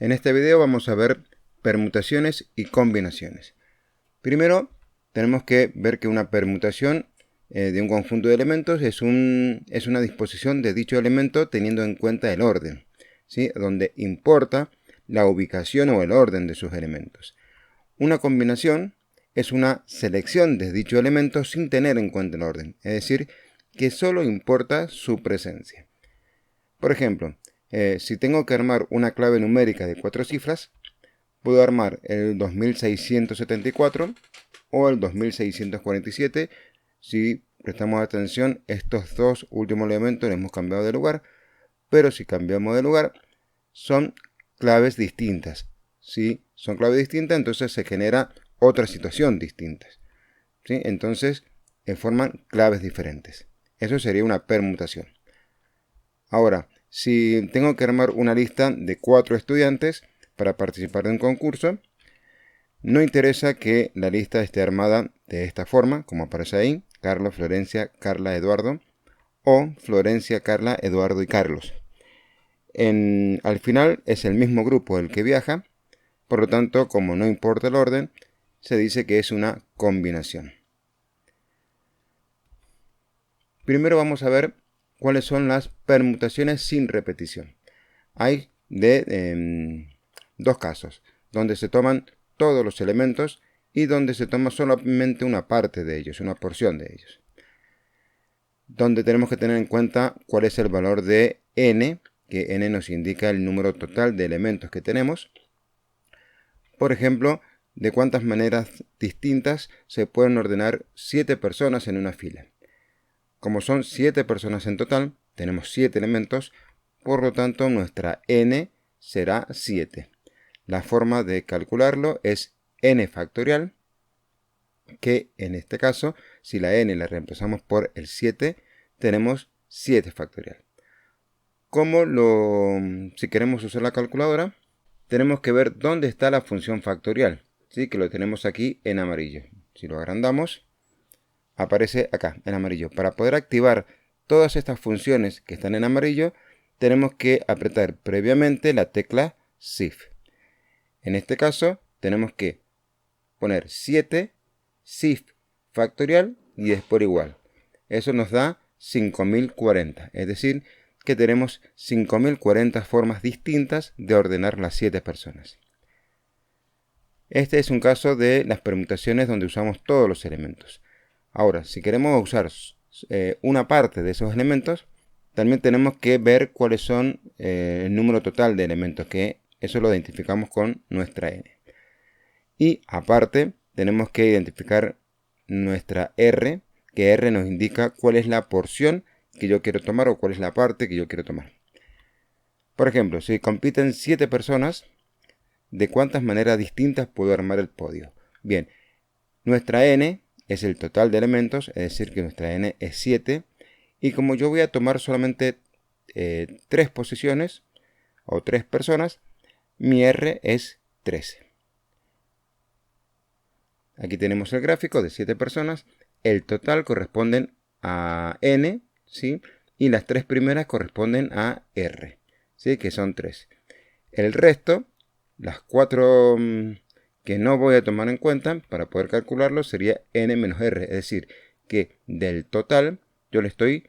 En este video vamos a ver permutaciones y combinaciones. Primero, tenemos que ver que una permutación de un conjunto de elementos es una disposición de dicho elemento teniendo en cuenta el orden, ¿sí? Donde importa la ubicación o el orden de sus elementos. Una combinación es una selección de dicho elemento sin tener en cuenta el orden, es decir, que solo importa su presencia. Por ejemplo, si tengo que armar una clave numérica de 4 cifras, puedo armar el 2674 o el 2647. Si prestamos atención, estos dos últimos elementos los hemos cambiado de lugar, pero si cambiamos de lugar, son claves distintas. Si son claves distintas, entonces se genera otra situación distinta, ¿sí? Entonces, forman claves diferentes. Eso sería una permutación. Ahora, si tengo que armar una lista de 4 estudiantes para participar de un concurso, no interesa que la lista esté armada de esta forma, como aparece ahí: Carlos, Florencia, Carla, Eduardo, o Florencia, Carla, Eduardo y Carlos. Al final es el mismo grupo el que viaja, por lo tanto, como no importa el orden, se dice que es una combinación. Primero vamos a ver cuáles son las permutaciones sin repetición. Hay dos casos, donde se toman todos los elementos y donde se toma solamente una parte de ellos, una porción de ellos. Donde tenemos que tener en cuenta cuál es el valor de n, que n nos indica el número total de elementos que tenemos. Por ejemplo, de cuántas maneras distintas se pueden ordenar 7 personas en una fila. Como son 7 personas en total, tenemos 7 elementos, por lo tanto nuestra n será 7. La forma de calcularlo es n factorial, que en este caso, si la n la reemplazamos por el 7, tenemos 7 factorial. Si queremos usar la calculadora, tenemos que ver dónde está la función factorial, ¿sí? Que lo tenemos aquí en amarillo. Si lo agrandamos, aparece acá en amarillo. Para poder activar todas estas funciones que están en amarillo, tenemos que apretar previamente la tecla Shift. En este caso, tenemos que poner 7 Shift factorial y después igual. Eso nos da 5040, es decir, que tenemos 5040 formas distintas de ordenar las 7 personas. Este es un caso de las permutaciones donde usamos todos los elementos. Ahora, si queremos usar una parte de esos elementos, también tenemos que ver cuáles son el número total de elementos, que eso lo identificamos con nuestra n. Y aparte, tenemos que identificar nuestra r, que r nos indica cuál es la porción que yo quiero tomar o cuál es la parte que yo quiero tomar. Por ejemplo, si compiten 7 personas, ¿de cuántas maneras distintas puedo armar el podio? Bien, nuestra n es el total de elementos, es decir, que nuestra n es 7. Y como yo voy a tomar solamente 3 posiciones o 3 personas, mi r es 13. Aquí tenemos el gráfico de 7 personas. El total corresponden a n, ¿sí? Y las 3 primeras corresponden a r, ¿sí? Que son 3. El resto, las 4 que no voy a tomar en cuenta para poder calcularlo, sería n menos r. Es decir, que del total yo le estoy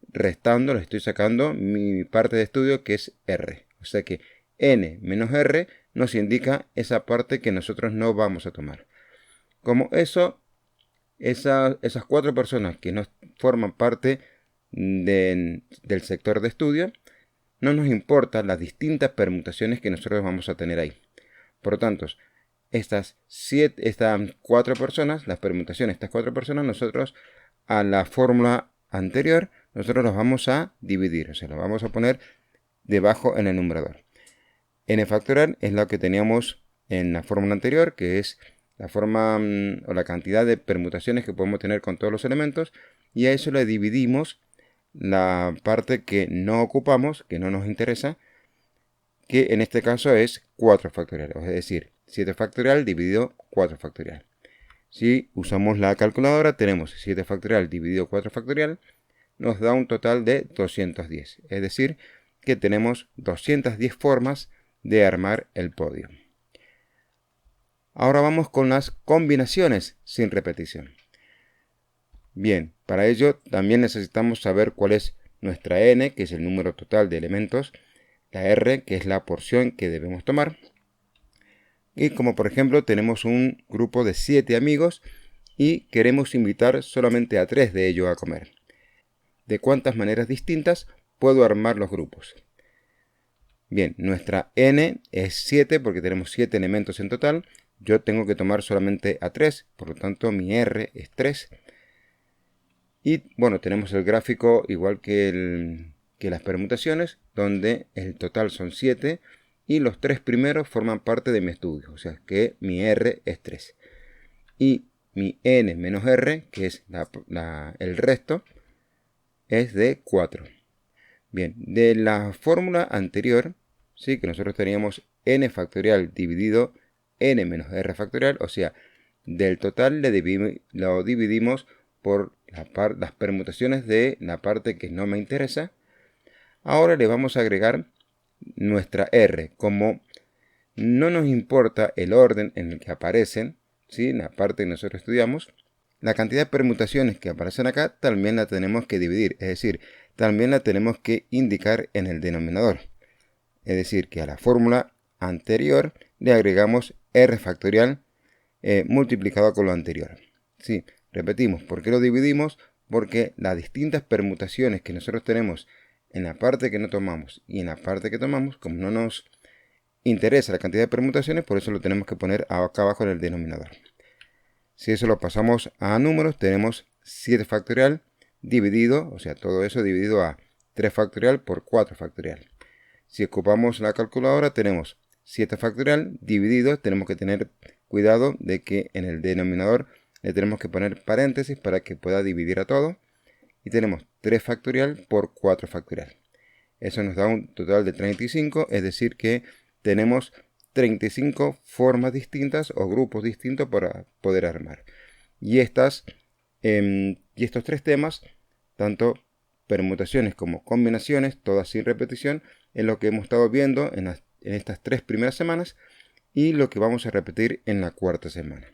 restando, le estoy sacando mi parte de estudio, que es r. O sea que n menos r nos indica esa parte que nosotros no vamos a tomar. Como esas 4 personas que no forman parte del sector de estudio, no nos importan las distintas permutaciones que nosotros vamos a tener ahí. Por lo tanto, estas 4 personas, las permutaciones de estas 4 personas, nosotros a la fórmula anterior, nosotros las vamos a dividir, o sea, las vamos a poner debajo en el numerador. N factorial es lo que teníamos en la fórmula anterior, que es la forma o la cantidad de permutaciones que podemos tener con todos los elementos, y a eso le dividimos la parte que no ocupamos, que no nos interesa, que en este caso es 4 factorial, es decir, 7 factorial dividido 4 factorial. Si usamos la calculadora, tenemos 7 factorial dividido 4 factorial, nos da un total de 210, es decir, que tenemos 210 formas de armar el podio. Ahora vamos con las combinaciones sin repetición. Bien, para ello también necesitamos saber cuál es nuestra n, que es el número total de elementos, la r, que es la porción que debemos tomar. Y como por ejemplo tenemos un grupo de 7 amigos y queremos invitar solamente a 3 de ellos a comer. ¿De cuántas maneras distintas puedo armar los grupos? Bien, nuestra n es 7 porque tenemos 7 elementos en total. Yo tengo que tomar solamente a 3, por lo tanto mi r es 3. Y bueno, tenemos el gráfico igual que las permutaciones, donde el total son 7 y los 3 primeros forman parte de mi estudio, o sea que mi r es 3. Y mi n menos r, que es el resto, es de 4. Bien, de la fórmula anterior, ¿sí? Que nosotros teníamos n factorial dividido n menos r factorial, o sea, del total lo dividimos por las permutaciones de la parte que no me interesa. Ahora le vamos a agregar nuestra r. Como no nos importa el orden en el que aparecen, ¿sí? La parte que nosotros estudiamos, la cantidad de permutaciones que aparecen acá también la tenemos que dividir, es decir, también la tenemos que indicar en el denominador. Es decir, que a la fórmula anterior le agregamos r factorial multiplicado con lo anterior. ¿Sí? Repetimos, ¿por qué lo dividimos? Porque las distintas permutaciones que nosotros tenemos en la parte que no tomamos y en la parte que tomamos, como no nos interesa la cantidad de permutaciones, por eso lo tenemos que poner acá abajo en el denominador. Si eso lo pasamos a números, tenemos 7 factorial dividido, o sea, todo eso dividido a 3 factorial por 4 factorial. Si ocupamos la calculadora, tenemos 7 factorial dividido, tenemos que tener cuidado de que en el denominador le tenemos que poner paréntesis para que pueda dividir a todo. Y tenemos 3 factorial por 4 factorial. Eso nos da un total de 35, es decir que tenemos 35 formas distintas o grupos distintos para poder armar. Y estos 3 temas, tanto permutaciones como combinaciones, todas sin repetición, es lo que hemos estado viendo en estas 3 primeras semanas y lo que vamos a repetir en la 4ª semana.